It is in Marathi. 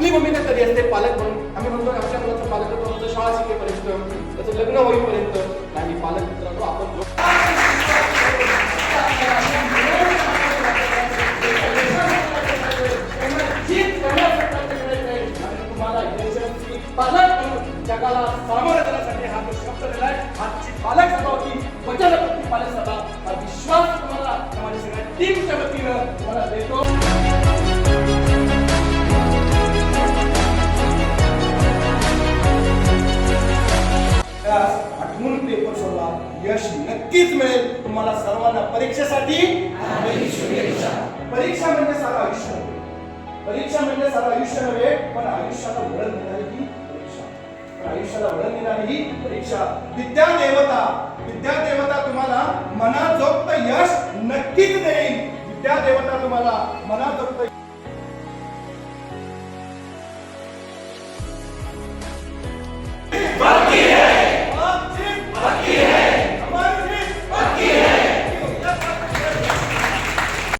आपली भूमिका कधी असते पालक म्हणून? आम्ही म्हणतो आपल्या मुलाचं पालकत्व होतं शाळा शिकेपर्यंत, त्याचं लग्न होईपर्यंत नाही. पालक मित्रांनो, आपण तुम्हाला यशस्वी पालक म्हणून जगाला सामोरं जाण्यासाठी हा जो शब्द दिलाय, आजची पालक सभा होती, वचनपत्री पालक सभा. हा विश्वास तुम्हाला माझ्या सगळ्या टीमच्या वतीनं तुम्हाला देतो. आठवून पेपर सोडवा, यश नक्कीच मिळेल तुम्हाला सर्वांना. परीक्षेसाठी परीक्षा म्हणजे सारं आयुष्य, परीक्षा म्हणजे सारं आयुष्य नव्हे, पण आयुष्याला वळण देणारी ही परीक्षा, पण आयुष्याला वळण देणारी ही परीक्षा. विद्या देवता तुम्हाला मनाजोगतं यश नक्कीच देईल. विद्या देवता तुम्हाला मनाजोगतं